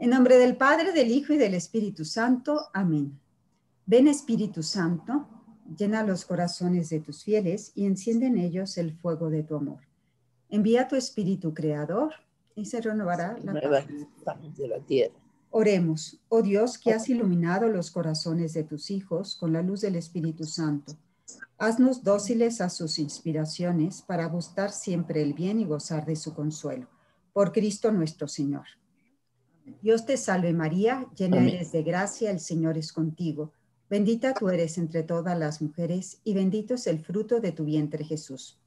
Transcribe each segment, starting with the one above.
En nombre del Padre, del Hijo y del Espíritu Santo. Amén. Ven, Espíritu Santo, llena los corazones de tus fieles y enciende en ellos el fuego de tu amor. Envía tu Espíritu Creador y se renovará la paz de la tierra. Oremos, oh Dios, que has iluminado los corazones de tus hijos con la luz del Espíritu Santo. Haznos dóciles a sus inspiraciones para buscar siempre el bien y gozar de su consuelo. Por Cristo nuestro Señor. Dios te salve María, llena Amén. eres de gracia, el Señor es contigo. Bendita tú eres entre todas las mujeres y bendito es el fruto de tu vientre Jesús.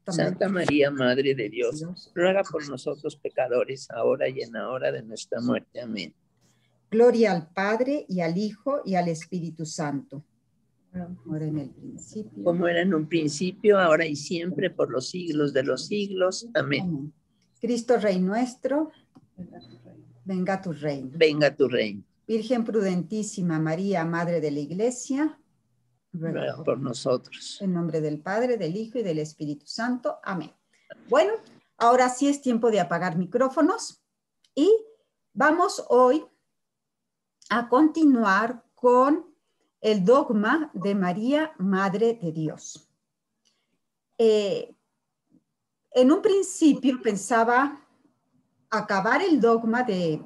Santa María, Madre de Dios, ruega por nosotros pecadores, ahora y en la hora de nuestra muerte. Amén. Gloria al Padre y al Hijo y al Espíritu Santo. Ahora en el principio. Como era en un principio, ahora y siempre, por los siglos de los siglos. Amén. Amén. Cristo Rey nuestro, venga tu reino. Venga tu reino. Virgen prudentísima María, Madre de la Iglesia, ruega por nosotros. En nombre del Padre, del Hijo y del Espíritu Santo. Amén. Bueno, ahora sí es tiempo de apagar micrófonos y vamos hoy a continuar con el dogma de María, Madre de Dios. En un principio pensaba acabar el dogma de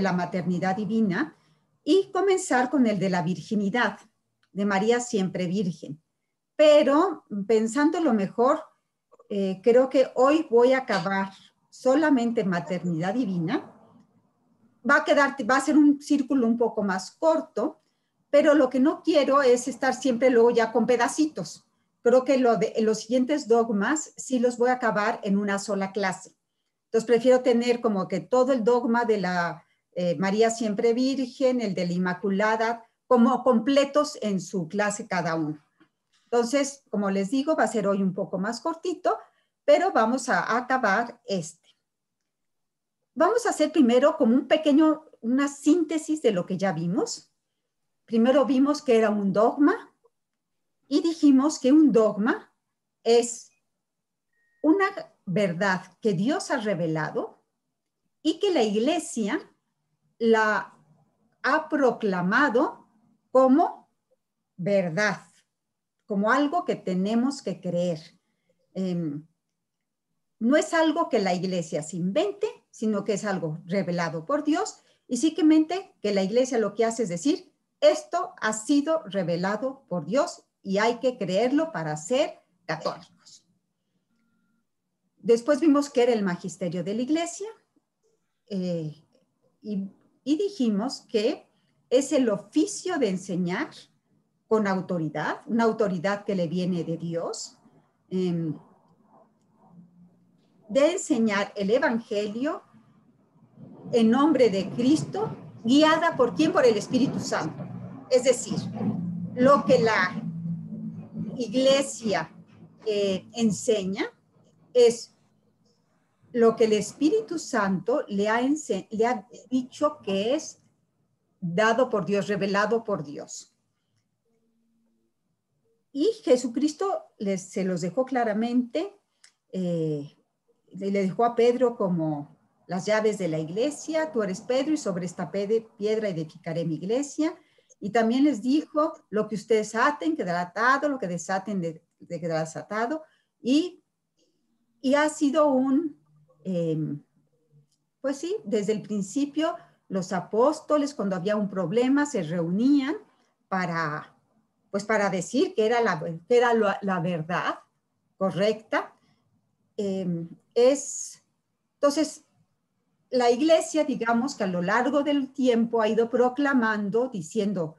la maternidad divina y comenzar con el de la virginidad, de María siempre virgen. Pero pensando lo mejor, creo que hoy voy a acabar solamente maternidad divina. Va a ser un círculo un poco más corto, pero lo que no quiero es estar siempre luego ya con pedacitos. Creo que los siguientes dogmas sí los voy a acabar en una sola clase. Entonces prefiero tener como que todo el dogma de la María siempre virgen, el de la Inmaculada, como completos en su clase cada uno. Entonces, como les digo, va a ser hoy un poco más cortito, pero vamos a acabar este. Vamos a hacer primero como una síntesis de lo que ya vimos. Primero vimos que era un dogma y dijimos que un dogma es una verdad que Dios ha revelado y que la Iglesia la ha proclamado como verdad, como algo que tenemos que creer. No es algo que la Iglesia se invente, sino que es algo revelado por Dios y simplemente que la Iglesia lo que hace es decir, esto ha sido revelado por Dios y hay que creerlo para ser católicos. Después vimos que era el magisterio de la Iglesia y dijimos que es el oficio de enseñar con autoridad, una autoridad que le viene de Dios, de enseñar el Evangelio en nombre de Cristo, guiada por ¿quién? Por el Espíritu Santo. Es decir, lo que la Iglesia enseña es lo que el Espíritu Santo le ha dicho que es dado por Dios, revelado por Dios. Y Jesucristo se los dejó claramente, le dejó a Pedro como las llaves de la iglesia, tú eres Pedro y sobre esta piedra edificaré mi iglesia. Y también les dijo, lo que ustedes aten quedará atado, lo que desaten quedará desatado. Y ha sido pues sí, desde el principio los apóstoles cuando había un problema se reunían para decir que era la verdad correcta. Entonces, la Iglesia, digamos que a lo largo del tiempo ha ido proclamando, diciendo,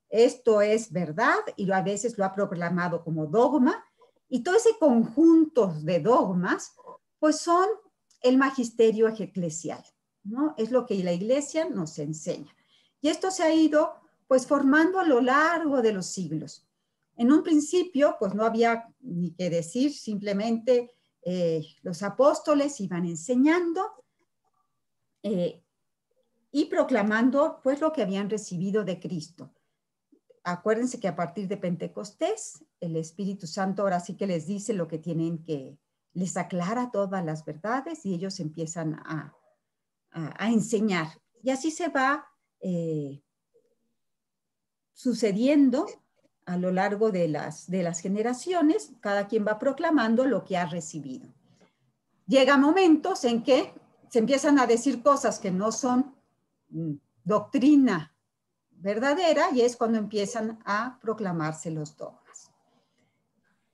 esto es verdad, y a veces lo ha proclamado como dogma, y todo ese conjunto de dogmas, pues son el magisterio eclesial, ¿no? Es lo que la Iglesia nos enseña. Y esto se ha ido, pues, formando a lo largo de los siglos. En un principio, pues, no había ni qué decir, simplemente los apóstoles iban enseñando y proclamando, pues, lo que habían recibido de Cristo. Acuérdense que a partir de Pentecostés, el Espíritu Santo ahora sí que les dice lo que tienen que, les aclara todas las verdades y ellos empiezan a a enseñar. Y así se va sucediendo a lo largo de las generaciones. Cada quien va proclamando lo que ha recibido. Llega momentos en que se empiezan a decir cosas que no son doctrina verdadera, y es cuando empiezan a proclamarse los dogmas.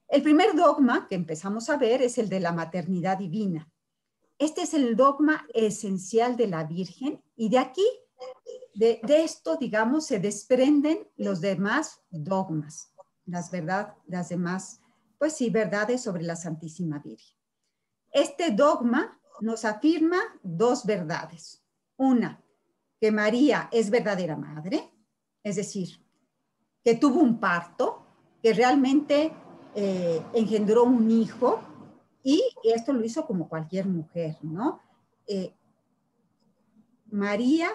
El primer dogma que empezamos a ver es el de la maternidad divina. Este es el dogma esencial de la Virgen, y de aquí, de esto, digamos, se desprenden los demás dogmas, las demás, pues sí, verdades sobre la Santísima Virgen. Este dogma nos afirma dos verdades. Una, que María es verdadera madre, es decir, que tuvo un parto, que realmente engendró un hijo, y esto lo hizo como cualquier mujer, ¿no? María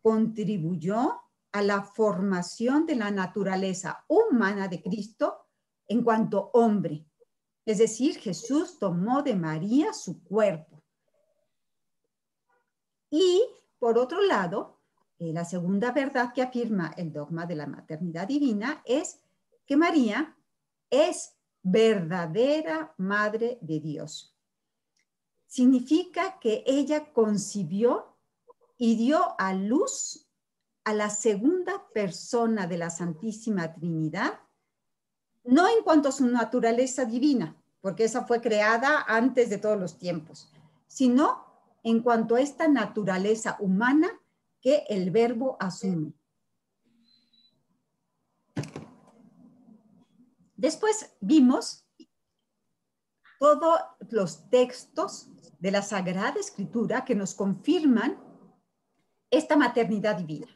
contribuyó a la formación de la naturaleza humana de Cristo en cuanto hombre. Es decir, Jesús tomó de María su cuerpo. Y, por otro lado, la segunda verdad que afirma el dogma de la maternidad divina es que María es verdadera Madre de Dios. Significa que ella concibió y dio a luz a la segunda persona de la Santísima Trinidad, no en cuanto a su naturaleza divina, porque esa fue creada antes de todos los tiempos, sino en cuanto a esta naturaleza humana que el Verbo asume. Después vimos todos los textos de la Sagrada Escritura que nos confirman esta maternidad divina.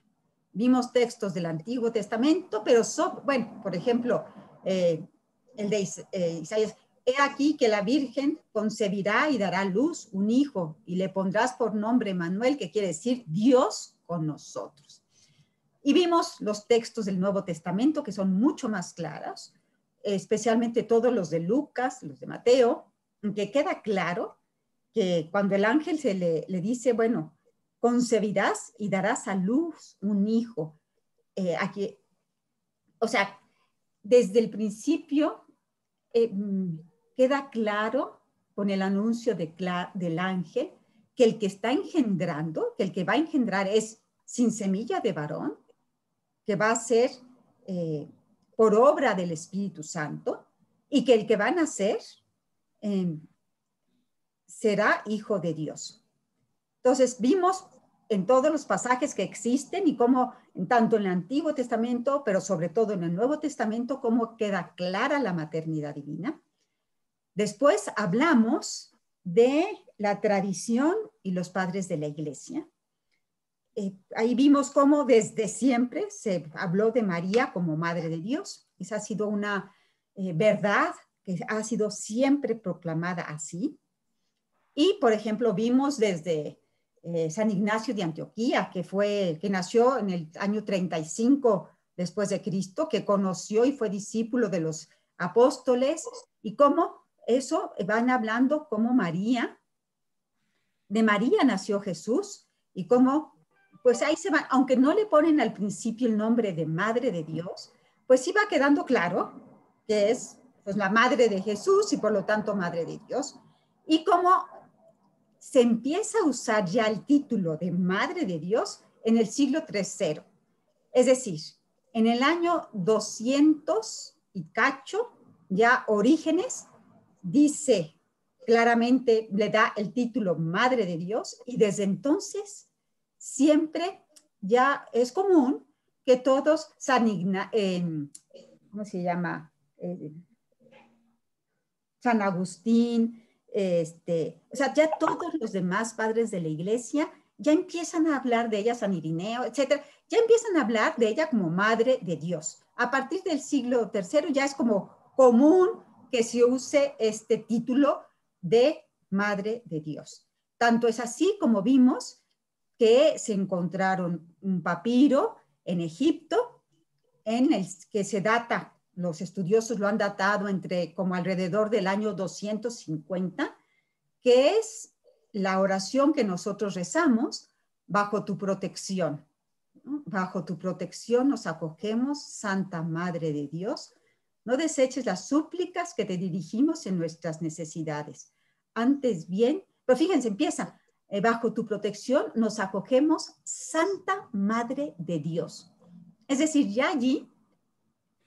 Vimos textos del Antiguo Testamento, pero bueno, por ejemplo, el de Isaías: he aquí que la Virgen concebirá y dará a luz un hijo, y le pondrás por nombre Emmanuel, que quiere decir Dios con nosotros. Y vimos los textos del Nuevo Testamento, que son mucho más claros, especialmente todos los de Lucas, los de Mateo, en que queda claro que cuando el ángel le dice, bueno, concebirás y darás a luz un hijo. Aquí, o sea, desde el principio queda claro con el anuncio del ángel que el que está engendrando, que el que va a engendrar es sin semilla de varón, que va a ser por obra del Espíritu Santo, y que el que va a nacer será hijo de Dios. Entonces vimos en todos los pasajes que existen y cómo, tanto en el Antiguo Testamento, pero sobre todo en el Nuevo Testamento, cómo queda clara la maternidad divina. Después hablamos de la tradición y los padres de la Iglesia. Ahí vimos cómo desde siempre se habló de María como Madre de Dios. Esa ha sido una verdad que ha sido siempre proclamada así. Y, por ejemplo, vimos desde San Ignacio de Antioquía, que nació en el año 35 después de Cristo, que conoció y fue discípulo de los apóstoles, y cómo eso van hablando como de María nació Jesús, y cómo, pues ahí se van, aunque no le ponen al principio el nombre de Madre de Dios, pues sí va quedando claro que es pues la Madre de Jesús y por lo tanto Madre de Dios, y cómo se empieza a usar ya el título de Madre de Dios en el siglo III. Es decir, en el año 200 y cacho, ya Orígenes dice claramente, le da el título Madre de Dios, y desde entonces siempre ya es común que todos ¿cómo se llama? San Agustín, o sea, ya todos los demás padres de la Iglesia ya empiezan a hablar de ella, San Irineo, etcétera, ya empiezan a hablar de ella como Madre de Dios. A partir del siglo III ya es como común que se use este título de Madre de Dios. Tanto es así como vimos que se encontraron un papiro en Egipto en el que se data, los estudiosos lo han datado como alrededor del año 250, que es la oración que nosotros rezamos bajo tu protección, ¿no? Bajo tu protección nos acogemos, Santa Madre de Dios. No deseches las súplicas que te dirigimos en nuestras necesidades. Antes bien, pero fíjense, empieza, bajo tu protección nos acogemos, Santa Madre de Dios. Es decir, ya allí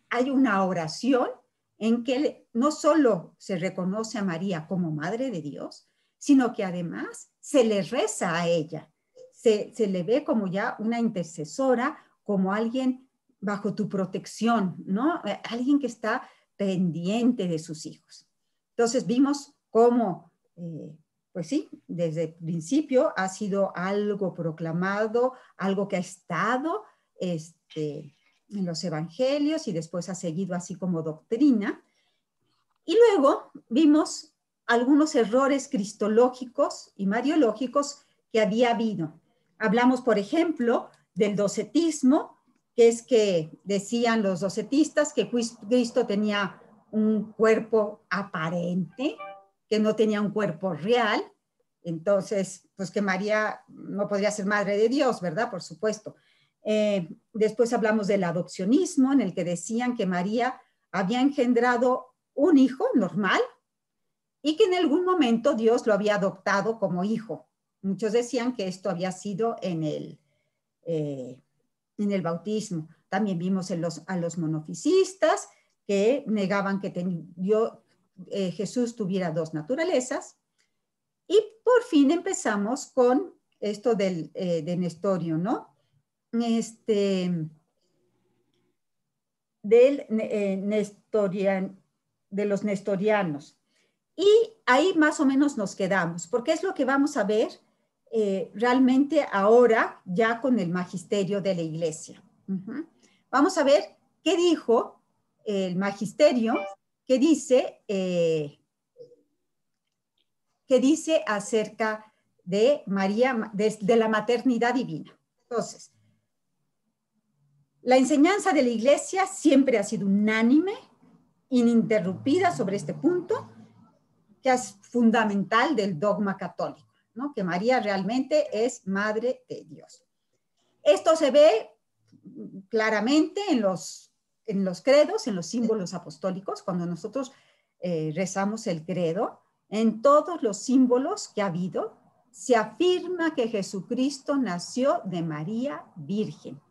hay una oración en que no solo se reconoce a María como Madre de Dios, sino que además se le reza a ella. Se le ve como ya una intercesora, como alguien bajo tu protección, ¿no? Alguien que está pendiente de sus hijos. Entonces vimos cómo, pues sí, desde el principio ha sido algo proclamado, algo que ha estado en los evangelios y después ha seguido así como doctrina. Y luego vimos algunos errores cristológicos y mariológicos que había habido. Hablamos, por ejemplo, del docetismo, que es que decían los docetistas que Cristo tenía un cuerpo aparente, que no tenía un cuerpo real. Entonces, pues que María no podría ser madre de Dios, ¿verdad? Por supuesto. Después hablamos del adopcionismo, en el que decían que María había engendrado un hijo normal y que en algún momento Dios lo había adoptado como hijo. Muchos decían que esto había sido en el bautismo. También vimos a los monofisistas que negaban que Jesús tuviera dos naturalezas. Y por fin empezamos con esto de Nestorio, ¿no? De los nestorianos. Y ahí más o menos nos quedamos, porque es lo que vamos a ver realmente ahora ya con el magisterio de la iglesia. Vamos a ver qué dijo el magisterio, qué dice acerca de María, de la maternidad divina. Entonces, la enseñanza de la iglesia siempre ha sido unánime, ininterrumpida sobre este punto, que es fundamental del dogma católico, ¿no? Que María realmente es Madre de Dios. Esto se ve claramente en los credos, en los símbolos apostólicos, cuando nosotros rezamos el credo, en todos los símbolos que ha habido, se afirma que Jesucristo nació de María Virgen.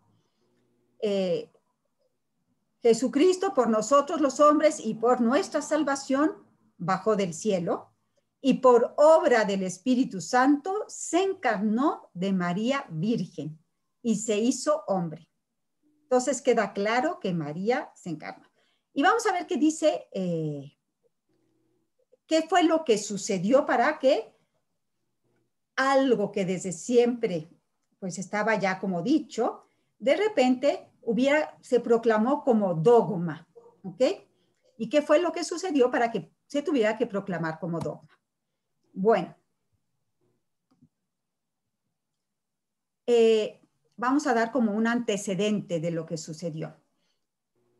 Jesucristo por nosotros los hombres y por nuestra salvación bajó del cielo y por obra del Espíritu Santo se encarnó de María Virgen y se hizo hombre. Entonces queda claro que María se encarnó. Y vamos a ver qué dice, qué fue lo que sucedió para que algo que desde siempre pues estaba ya como dicho, de repente se proclamó como dogma, ¿ok? ¿Y qué fue lo que sucedió para que se tuviera que proclamar como dogma? Bueno, vamos a dar como un antecedente de lo que sucedió.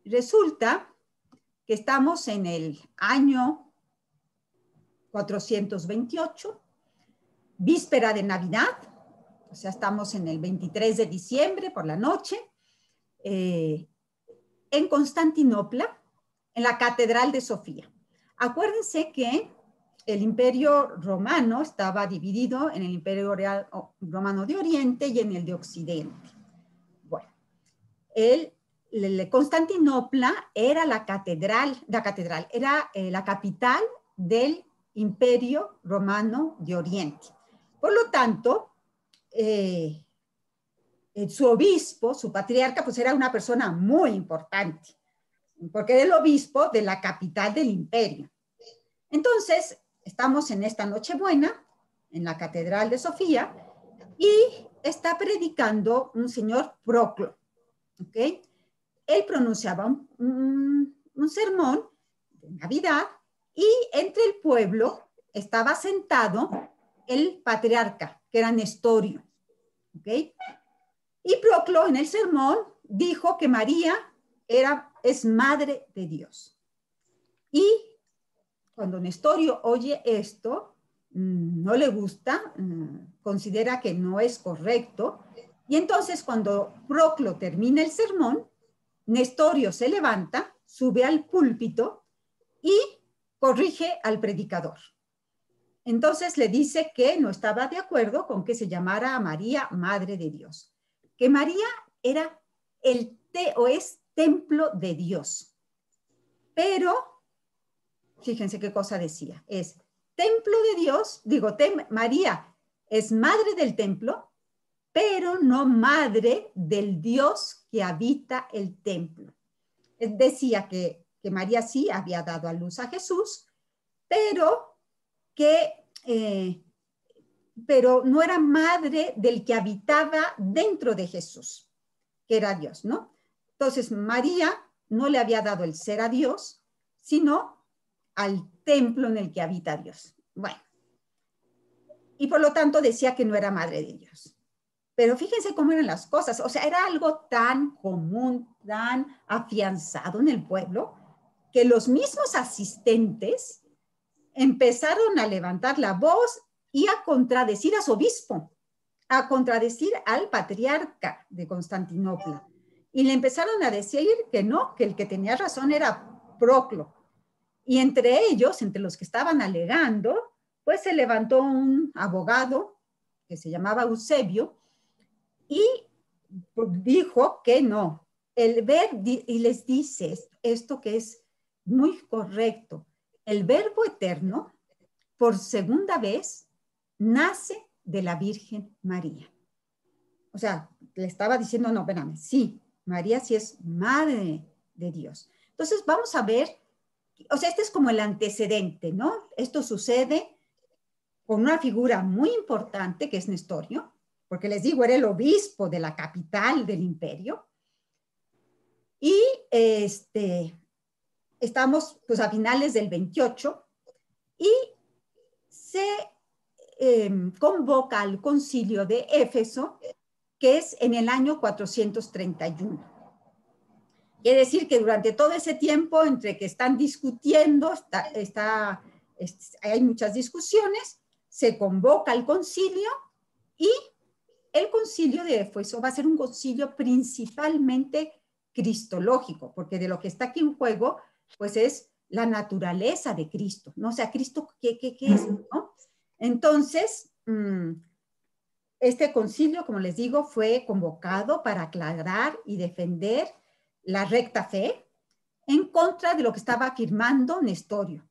Resulta que estamos en el año 428, víspera de Navidad, o sea, estamos en el 23 de diciembre por la noche, en Constantinopla, en la Catedral de Sofía. Acuérdense que el Imperio Romano estaba dividido en el Imperio Romano de Oriente y en el de Occidente. Bueno, Constantinopla era la catedral, era la capital del Imperio Romano de Oriente. Por lo tanto, su obispo, su patriarca, pues era una persona muy importante, porque era el obispo de la capital del imperio. Entonces, estamos en esta Nochebuena, en la Catedral de Sofía, y está predicando un señor Proclo, ¿ok? Él pronunciaba un sermón de Navidad y entre el pueblo estaba sentado el patriarca, que era Nestorio, ¿ok? Y Proclo en el sermón dijo que María es madre de Dios. Y cuando Nestorio oye esto, no le gusta, considera que no es correcto. Y entonces cuando Proclo termina el sermón, Nestorio se levanta, sube al púlpito y corrige al predicador. Entonces le dice que no estaba de acuerdo con que se llamara a María Madre de Dios, que María era es templo de Dios. Pero, fíjense qué cosa decía, es templo de Dios, María es madre del templo, pero no madre del Dios que habita el templo. Decía que María sí había dado a luz a Jesús, pero pero no era madre del que habitaba dentro de Jesús, que era Dios, ¿no? Entonces, María no le había dado el ser a Dios, sino al templo en el que habita Dios. Bueno, y por lo tanto decía que no era madre de Dios. Pero fíjense cómo eran las cosas, o sea, era algo tan común, tan afianzado en el pueblo, que los mismos asistentes empezaron a levantar la voz y a contradecir a su obispo, a contradecir al patriarca de Constantinopla. Y le empezaron a decir que no, que el que tenía razón era Proclo. Y entre ellos, entre los que estaban alegando, pues se levantó un abogado que se llamaba Eusebio y dijo que no. Y les dice esto que es muy correcto. El Verbo Eterno, por segunda vez, nace de la Virgen María. O sea, le estaba diciendo, no, espérame, sí, María sí es madre de Dios. Entonces vamos a ver, o sea, este es como el antecedente, ¿no? Esto sucede con una figura muy importante que es Nestorio, porque les digo, era el obispo de la capital del imperio. Y estamos pues a finales del 28 y se convoca al concilio de Éfeso, que es en el año 431. Quiere decir que durante todo ese tiempo entre que están discutiendo, hay muchas discusiones, se convoca al concilio y el concilio de Éfeso va a ser un concilio principalmente cristológico, porque de lo que está aquí en juego, pues es la naturaleza de Cristo, ¿no? O sea, Cristo, ¿qué es? ¿No? Entonces, este concilio, como les digo, fue convocado para aclarar y defender la recta fe en contra de lo que estaba afirmando Nestorio,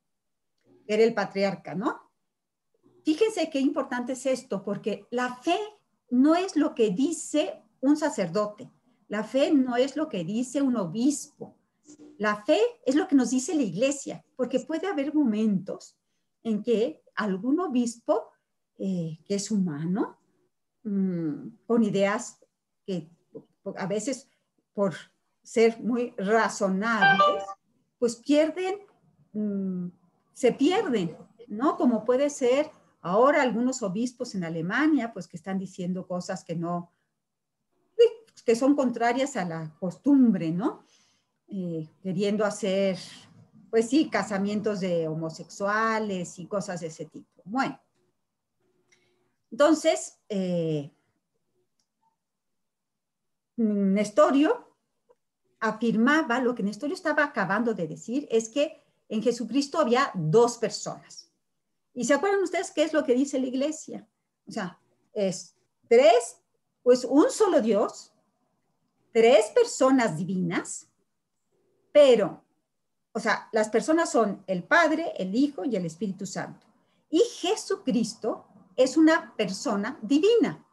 que era el patriarca, ¿no? Fíjense qué importante es esto, porque la fe no es lo que dice un sacerdote, la fe no es lo que dice un obispo, la fe es lo que nos dice la iglesia, porque puede haber momentos en que algún obispo que es humano, con ideas que a veces por ser muy razonables, pues se pierden, ¿no? Como puede ser ahora algunos obispos en Alemania, pues que están diciendo cosas que no, que son contrarias a la costumbre, ¿no? Queriendo hacer, pues sí, casamientos de homosexuales y cosas de ese tipo. Bueno, entonces, Nestorio afirmaba, lo que Nestorio estaba acabando de decir, es que en Jesucristo había dos personas. ¿Y se acuerdan ustedes qué es lo que dice la iglesia? O sea, es tres, pues un solo Dios, tres personas divinas, pero, o sea, las personas son el Padre, el Hijo y el Espíritu Santo. Y Jesucristo es una persona divina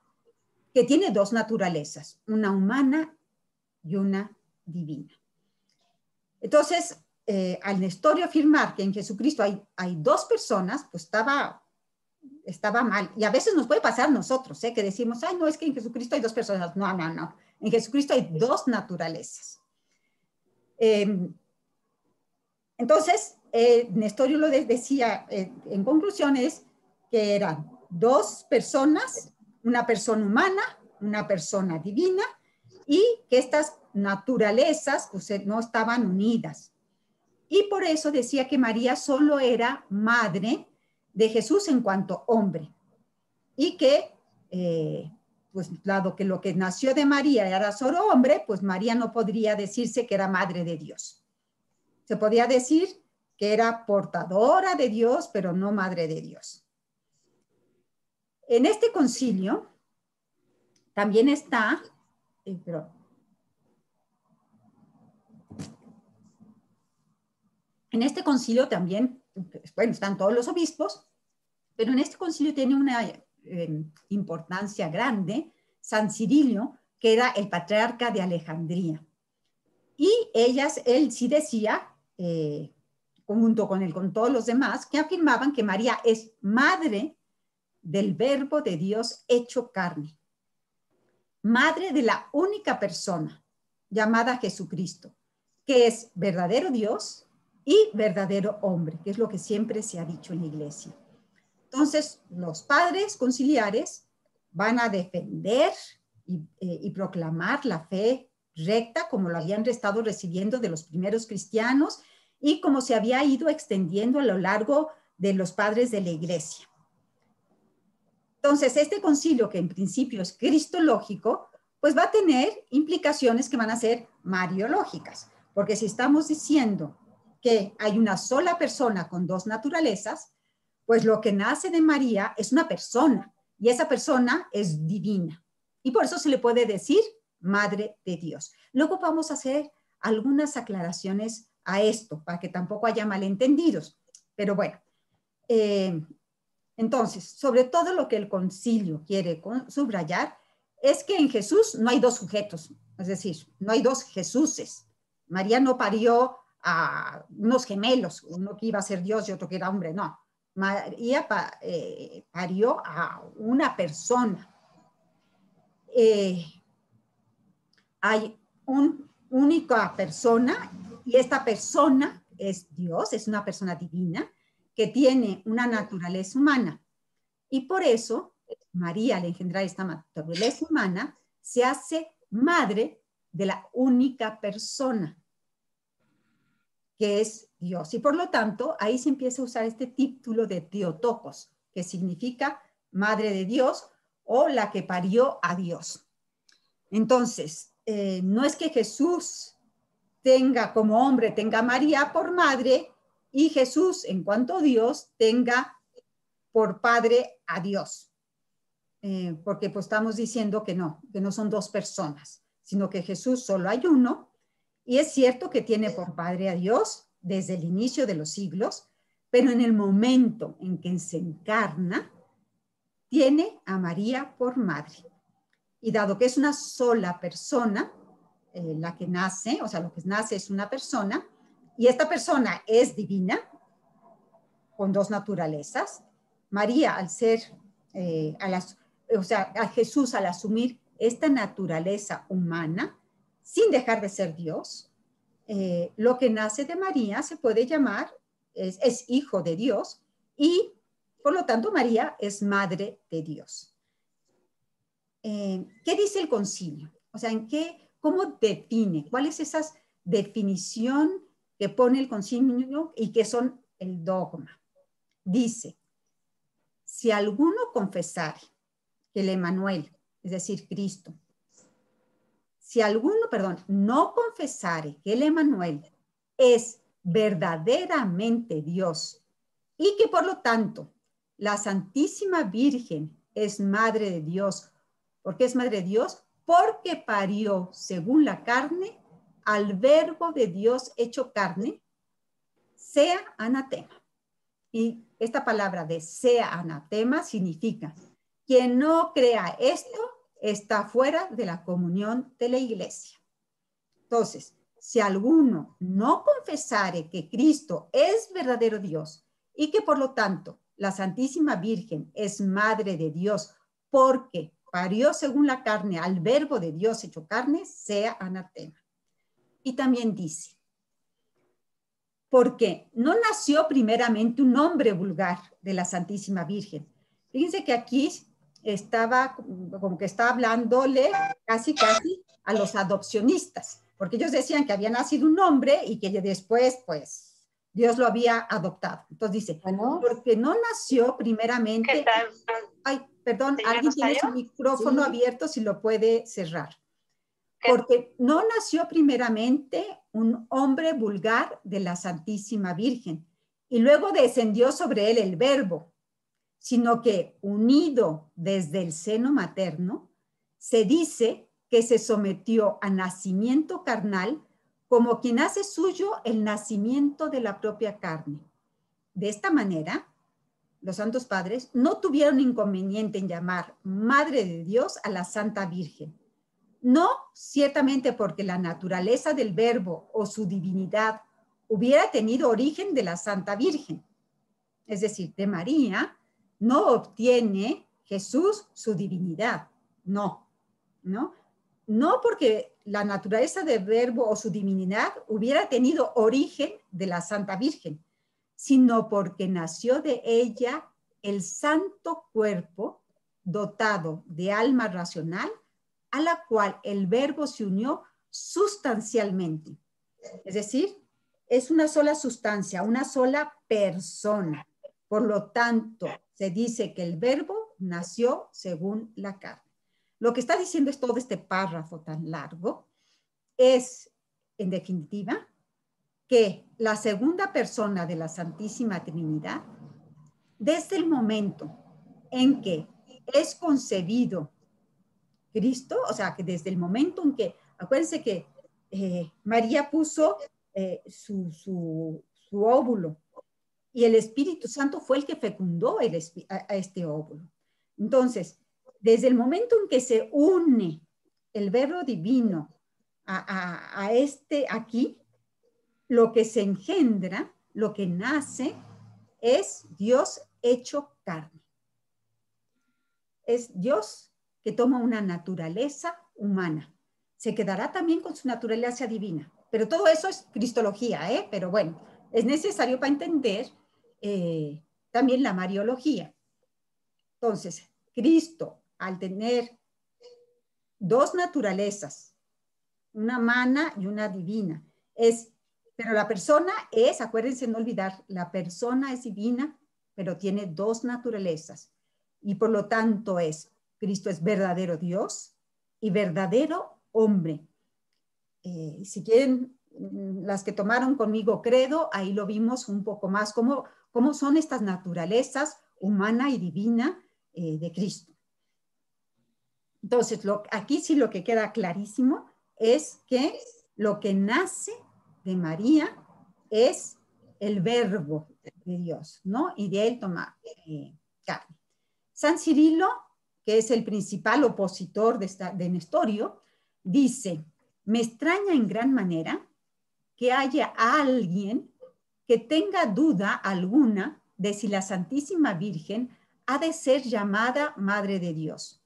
que tiene dos naturalezas, una humana y una divina. Entonces, al Nestorio afirmar que en Jesucristo hay dos personas, pues estaba mal. Y a veces nos puede pasar a nosotros, que decimos, ay, no, es que en Jesucristo hay dos personas. No, no, no. En Jesucristo hay dos naturalezas. Entonces, Nestorio lo decía en conclusión es que eran dos personas, una persona humana, una persona divina, y que estas naturalezas pues, no estaban unidas. Y por eso decía que María solo era madre de Jesús en cuanto hombre. Y que, pues dado que lo que nació de María era solo hombre, pues María no podría decirse que era madre de Dios. Se podía decir que era portadora de Dios, pero no madre de Dios. En este concilio también está, en este concilio también, bueno, están todos los obispos, pero en este concilio tiene una importancia grande San Cirilio, que era el patriarca de Alejandría. Y él sí decía, junto con todos los demás, que afirmaban que María es madre del Verbo de Dios hecho carne, madre de la única persona llamada Jesucristo, que es verdadero Dios y verdadero hombre, que es lo que siempre se ha dicho en la iglesia. Entonces, los padres conciliares van a defender y proclamar la fe recta como lo habían estado recibiendo de los primeros cristianos y como se había ido extendiendo a lo largo de los padres de la iglesia. Entonces, este concilio, que en principio es cristológico, pues va a tener implicaciones que van a ser mariológicas, porque si estamos diciendo que hay una sola persona con dos naturalezas, pues lo que nace de María es una persona, y esa persona es divina. Y por eso se le puede decir Madre de Dios. Luego vamos a hacer algunas aclaraciones a esto, para que tampoco haya malentendidos. Pero bueno, entonces, sobre todo lo que el concilio quiere subrayar es que en Jesús no hay dos sujetos, es decir, no hay dos Jesuses. María no parió a unos gemelos, uno que iba a ser Dios y otro que era hombre, no. María parió a una persona. Hay una única persona y esta persona es Dios, es una persona divina que tiene una naturaleza humana. Y por eso María, al engendrar esta naturaleza humana, se hace madre de la única persona, que es Dios. Y por lo tanto, ahí se empieza a usar este título de Theotokos, que significa madre de Dios o la que parió a Dios. Entonces, no es que Jesús tenga como hombre, tenga a María por madre, y Jesús, en cuanto a Dios, tenga por padre a Dios. Porque pues estamos diciendo que no son dos personas, sino que Jesús solo hay uno, y es cierto que tiene por padre a Dios desde el inicio de los siglos, pero en el momento en que se encarna, tiene a María por madre. Y dado que es una sola persona, la que nace, o sea, lo que nace es una persona, y esta persona es divina, con dos naturalezas. María, al ser, a Jesús al asumir esta naturaleza humana, sin dejar de ser Dios, lo que nace de María se puede llamar, es hijo de Dios, y por lo tanto María es madre de Dios. ¿Qué dice el concilio? O sea, ¿cómo define? ¿Cuál es esa definición que pone el concilio y que son el dogma? Dice, si alguno confesare que el Emmanuel, es decir, Cristo, si alguno, no confesare que el Emmanuel es verdaderamente Dios y que por lo tanto la Santísima Virgen es Madre de Dios. ¿Por qué es Madre de Dios? Porque parió según la carne al Verbo de Dios hecho carne, sea anatema. Y esta palabra de sea anatema significa quien no crea esto está fuera de la comunión de la iglesia. Entonces, si alguno no confesare que Cristo es verdadero Dios y que por lo tanto la Santísima Virgen es Madre de Dios porque parió según la carne al Verbo de Dios hecho carne, sea anatema. Y también dice, porque no nació primeramente un hombre vulgar de la Santísima Virgen. Fíjense que aquí estaba como que está hablándole casi a los adopcionistas, porque ellos decían que había nacido un hombre y que después, pues, Dios lo había adoptado. Entonces dice, porque no nació primeramente... ¿Qué tal? Ay, perdón, Señor alguien tiene su Rosario. micrófono Sí. abierto, si lo puede cerrar. ¿Qué? Porque no nació primeramente un hombre vulgar de la Santísima Virgen y luego descendió sobre él el Verbo, sino que unido desde el seno materno, se dice que se sometió a nacimiento carnal como quien hace suyo el nacimiento de la propia carne. De esta manera, los santos padres no tuvieron inconveniente en llamar Madre de Dios a la Santa Virgen. No ciertamente porque la naturaleza del Verbo o su divinidad hubiera tenido origen de la Santa Virgen. Es decir, de María no obtiene Jesús su divinidad. No, ¿no? No porque la naturaleza del Verbo o su divinidad hubiera tenido origen de la Santa Virgen, sino porque nació de ella el santo cuerpo dotado de alma racional a la cual el Verbo se unió sustancialmente. Es decir, es una sola sustancia, una sola persona. Por lo tanto, se dice que el Verbo nació según la carne. Lo que está diciendo es todo este párrafo tan largo, es, en definitiva, que la segunda persona de la Santísima Trinidad, desde el momento en que es concebido Cristo, o sea, que desde el momento en que, acuérdense que María puso su óvulo y el Espíritu Santo fue el que fecundó a este óvulo. Entonces, desde el momento en que se une el Verbo Divino a este aquí, lo que se engendra, lo que nace, es Dios hecho carne. Es Dios que toma una naturaleza humana. Se quedará también con su naturaleza divina. Pero todo eso es cristología, ¿eh? Pero bueno, es necesario para entender también la mariología. Entonces, Cristo, al tener dos naturalezas, una humana y una divina, pero la persona es, acuérdense no olvidar, la persona es divina, pero tiene dos naturalezas. Y por lo tanto Cristo es verdadero Dios y verdadero hombre. Si quieren, las que tomaron conmigo credo, ahí lo vimos un poco más, cómo son estas naturalezas humana y divina de Cristo. Entonces, aquí sí lo que queda clarísimo es que lo que nace de María es el Verbo de Dios, ¿no? Y de él toma carne. San Cirilo, que es el principal opositor de Nestorio, dice, me extraña en gran manera que haya alguien que tenga duda alguna de si la Santísima Virgen ha de ser llamada Madre de Dios.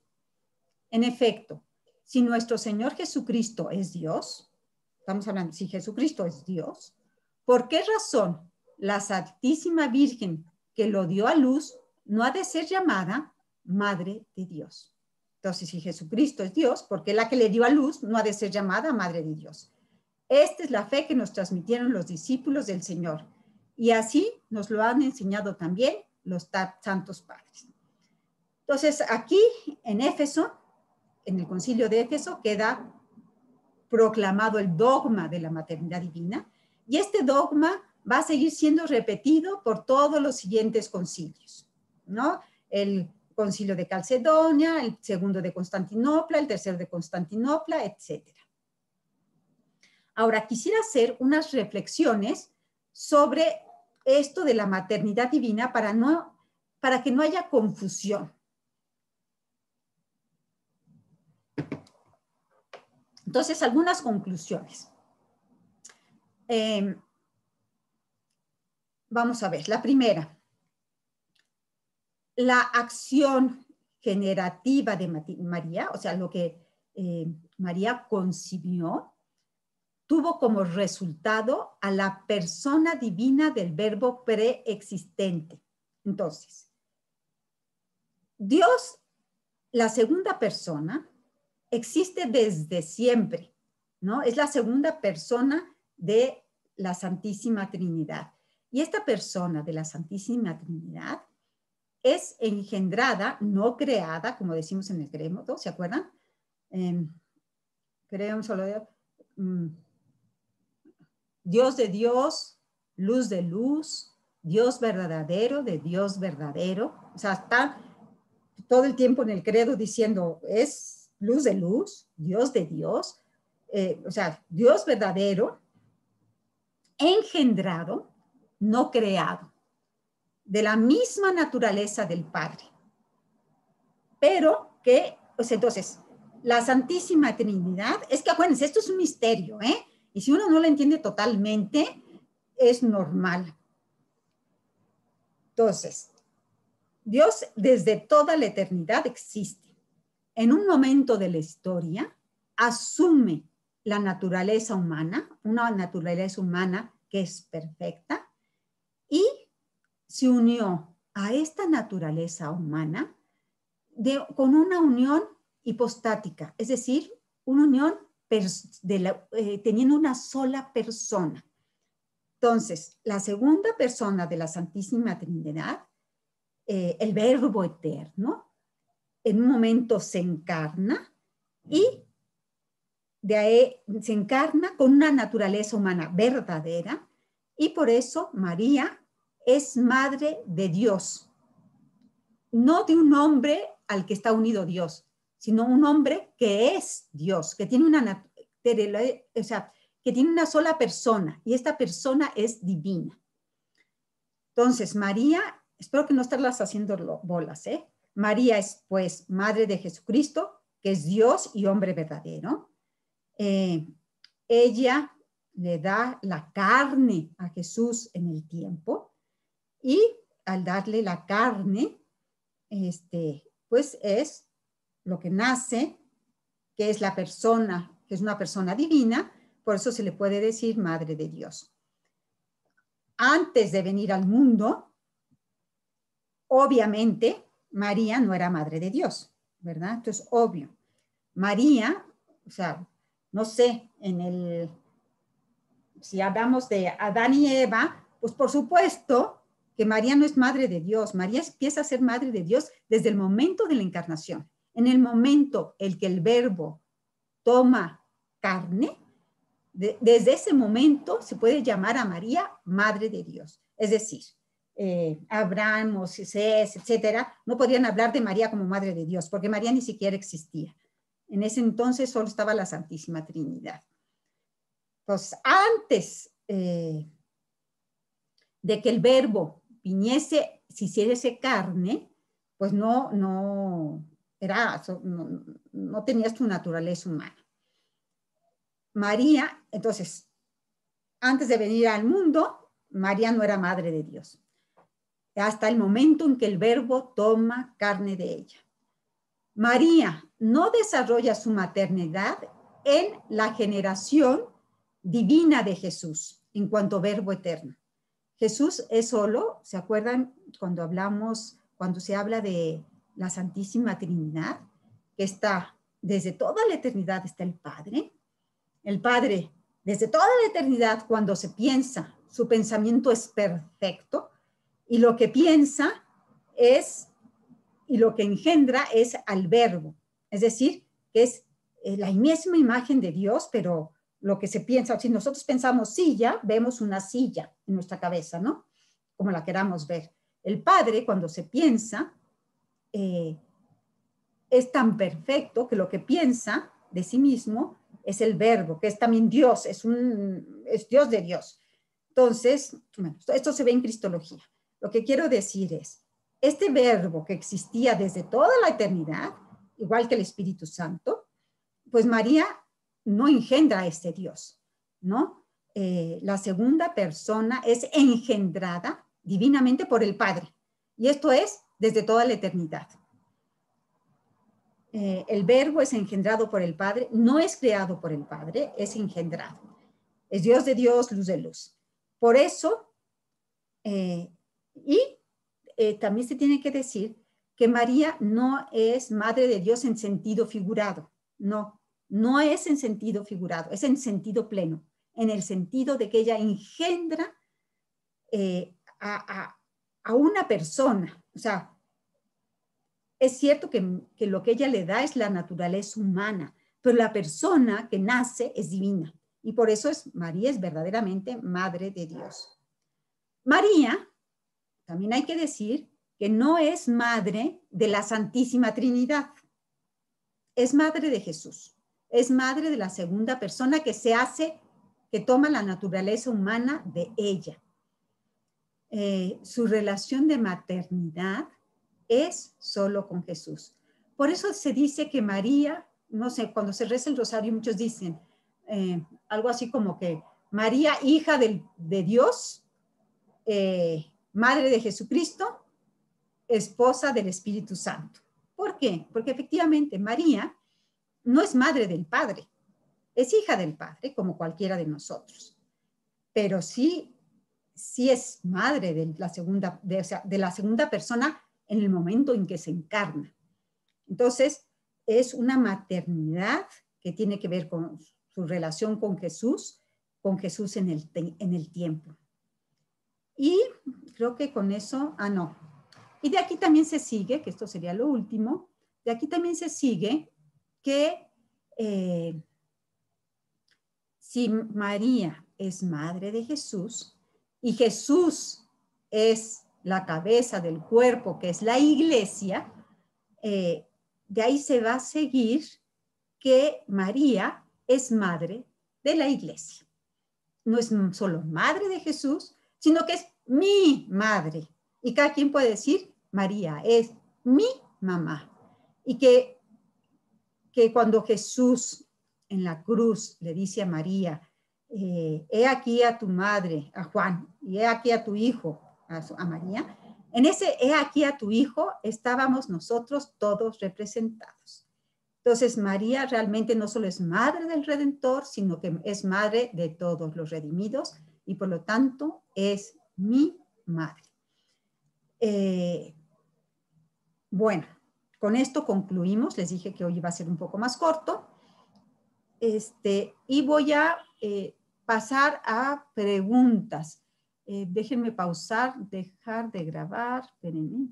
En efecto, si nuestro Señor Jesucristo es Dios, estamos hablando, si Jesucristo es Dios, ¿por qué razón la Santísima Virgen que lo dio a luz no ha de ser llamada Madre de Dios? Entonces, si Jesucristo es Dios, ¿por qué la que le dio a luz no ha de ser llamada Madre de Dios? Esta es la fe que nos transmitieron los discípulos del Señor. Y así nos lo han enseñado también los santos padres. Entonces, aquí en Éfeso, en el concilio de Éfeso, queda proclamado el dogma de la maternidad divina, y este dogma va a seguir siendo repetido por todos los siguientes concilios, ¿no? El concilio de Calcedonia, el segundo de Constantinopla, el tercero de Constantinopla, etc. Ahora, quisiera hacer unas reflexiones sobre esto de la maternidad divina para que no haya confusión. Entonces, algunas conclusiones. Vamos a ver, la primera. La acción generativa de María, o sea, lo que María concibió, tuvo como resultado a la persona divina del Verbo preexistente. Entonces, Dios, la segunda persona, existe desde siempre, ¿no? Es la segunda persona de la Santísima Trinidad. Y esta persona de la Santísima Trinidad es engendrada, no creada, como decimos en el credo, ¿se acuerdan? Creemos solo Dios de Dios, luz de luz, Dios verdadero de Dios verdadero. O sea, está todo el tiempo en el credo diciendo, es luz de luz, Dios de Dios, o sea, Dios verdadero, engendrado, no creado, de la misma naturaleza del Padre. Pero que, pues entonces, la Santísima Trinidad, es que acuérdense, esto es un misterio, ¿eh? Y si uno no lo entiende totalmente, es normal. Entonces, Dios desde toda la eternidad existe. En un momento de la historia, asume la naturaleza humana, una naturaleza humana que es perfecta, y se unió a esta naturaleza humana con una unión hipostática, es decir, una unión teniendo una sola persona. Entonces, la segunda persona de la Santísima Trinidad, el Verbo eterno, en un momento se encarna y de ahí se encarna con una naturaleza humana verdadera, y por eso María es madre de Dios, no de un hombre al que está unido Dios, sino un hombre que es Dios, que tiene que tiene una sola persona, y esta persona es divina. Entonces, María, espero que no estarlas haciendo bolas, ¿eh? María es, pues, madre de Jesucristo, que es Dios y hombre verdadero. Ella le da la carne a Jesús en el tiempo, y al darle la carne, pues es lo que nace, que es la persona, que es una persona divina, por eso se le puede decir madre de Dios. Antes de venir al mundo, obviamente, María no era madre de Dios, ¿verdad? Entonces, obvio. María, o sea, no sé, si hablamos de Adán y Eva, pues por supuesto que María no es madre de Dios. María empieza a ser madre de Dios desde el momento de la encarnación. En el momento en que el Verbo toma carne, desde ese momento se puede llamar a María madre de Dios. Es decir, Abraham, Moisés, etcétera, no podrían hablar de María como madre de Dios, porque María ni siquiera existía. En ese entonces solo estaba la Santísima Trinidad. Entonces, antes de que el Verbo viniese, se hiciese carne, pues no tenías tu naturaleza humana. María, entonces, antes de venir al mundo, María no era madre de Dios, hasta el momento en que el Verbo toma carne de ella. María no desarrolla su maternidad en la generación divina de Jesús, en cuanto Verbo eterno. Jesús es solo, ¿se acuerdan cuando se habla de la Santísima Trinidad? Que está, desde toda la eternidad está el Padre. El Padre, desde toda la eternidad, cuando se piensa, su pensamiento es perfecto, y lo que piensa y lo que engendra es al Verbo. Es decir, que es la misma imagen de Dios, pero lo que se piensa, si nosotros pensamos silla, vemos una silla en nuestra cabeza, ¿no? Como la queramos ver. El Padre, cuando se piensa, es tan perfecto que lo que piensa de sí mismo es el Verbo, que es también Dios, es Dios de Dios. Entonces, bueno, esto se ve en Cristología. Lo que quiero decir es, este Verbo que existía desde toda la eternidad, igual que el Espíritu Santo, pues María no engendra a este Dios, ¿no? La segunda persona es engendrada divinamente por el Padre, y esto es desde toda la eternidad. El Verbo es engendrado por el Padre, no es creado por el Padre, es engendrado. Es Dios de Dios, luz de luz. Por eso, también se tiene que decir que María no es madre de Dios en sentido figurado. No es en sentido figurado, es en sentido pleno, en el sentido de que ella engendra a una persona. O sea, es cierto que lo que ella le da es la naturaleza humana, pero la persona que nace es divina. Y por eso María es verdaderamente Madre de Dios. María, también hay que decir que no es madre de la Santísima Trinidad. Es madre de Jesús. Es madre de la segunda persona que toma la naturaleza humana de ella. Su relación de maternidad es solo con Jesús. Por eso se dice que María, no sé, cuando se reza el rosario, muchos dicen algo así como que María, hija de Dios, madre de Jesucristo, esposa del Espíritu Santo. ¿Por qué? Porque efectivamente María no es madre del Padre, es hija del Padre, como cualquiera de nosotros, pero sí es madre de la segunda persona en el momento en que se encarna. Entonces, es una maternidad que tiene que ver con su relación con Jesús en el tiempo. Y creo que con eso, no. Y de aquí también se sigue, que esto sería lo último, de aquí también se sigue que si María es madre de Jesús y Jesús es la cabeza del cuerpo, que es la iglesia, de ahí se va a seguir que María es madre de la iglesia. No es solo madre de Jesús, sino que es mi madre. Y cada quien puede decir, María es mi mamá. Y que cuando Jesús en la cruz le dice a María, he aquí a tu madre, a Juan, y he aquí a tu hijo, a María, en ese he aquí a tu hijo estábamos nosotros todos representados. Entonces María realmente no solo es madre del Redentor, sino que es madre de todos los redimidos y por lo tanto es mi madre. Bueno, con esto concluimos. Les dije que hoy iba a ser un poco más corto. Y voy a pasar a preguntas. Déjenme pausar, dejar de grabar. Espérenme.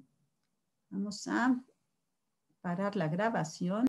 Vamos a parar la grabación.